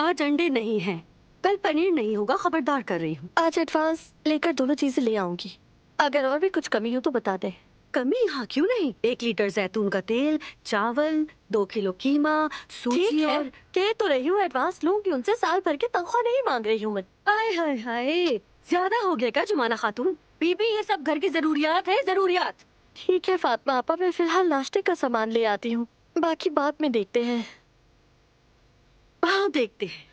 आज अंडे नहीं हैं, कल पनीर नहीं होगा, खबरदार कर रही हूँ। आज एडवांस लेकर दोनों चीजें ले आऊंगी। अगर और भी कुछ कमी हो तो बता दे। कमी? हाँ, क्यों नहीं। 1 लीटर जैतून का तेल, चावल, 2 किलो कीमा, ठीक सूजी है, और कह तो रही हूँ एडवांस लूंगी, उनसे साल भर की तनख्वाह नहीं मांग रही हूँ मैं। हाय हाय हाय, ज्यादा हो गया क्या जुमाना खातून? बीबी, ये सब घर की जरूरियात है, जरूरियात। ठीक है फातिमा आपा, मैं फिलहाल नाश्ते का सामान ले आती हूँ, बाकी बाद में देखते हैं। हाँ, देखते हैं।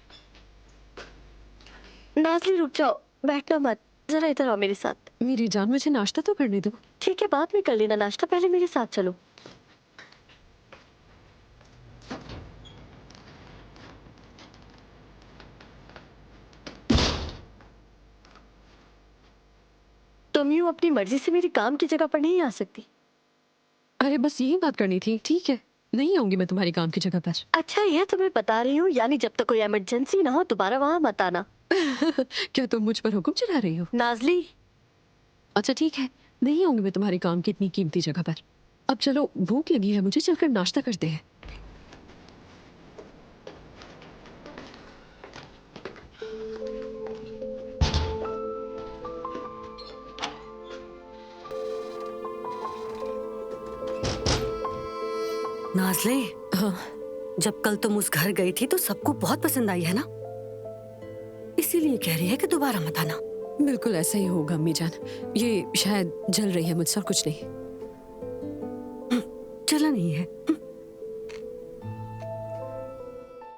नाज़ली रुक जाओ, बैठना मत, जरा इधर आओ मेरे साथ। मेरी जान, मुझे नाश्ता तो करने दो। ठीक है, बाद में कर लेना नाश्ता, पहले मेरे साथ चलो। तुम यूं अपनी मर्जी से मेरी काम की जगह पर नहीं आ सकती। अरे बस यही बात करनी थी, ठीक है। नहीं आऊंगी मैं तुम्हारी काम की जगह पर। अच्छा ये तो मैं बता रही हूँ, यानी जब तक कोई इमरजेंसी ना हो दोबारा वहां मत आना। क्या तुम मुझ पर हुक्म चला रही हो? नाज़ली, अच्छा ठीक है, नहीं आऊंगी मैं तुम्हारी काम की इतनी कीमती जगह पर। अब चलो, भूख लगी है मुझे, चलकर नाश्ता करते हैं। नाज़ले, हाँ। जब कल तुम उस घर गई थी तो सबको बहुत पसंद आई है ना, इसीलिए कह रही है कि दोबारा मत आना। बिल्कुल ऐसा ही होगा अम्मी जान, ये शायद जल रही है मुझसे और कुछ नहीं। चला नहीं है।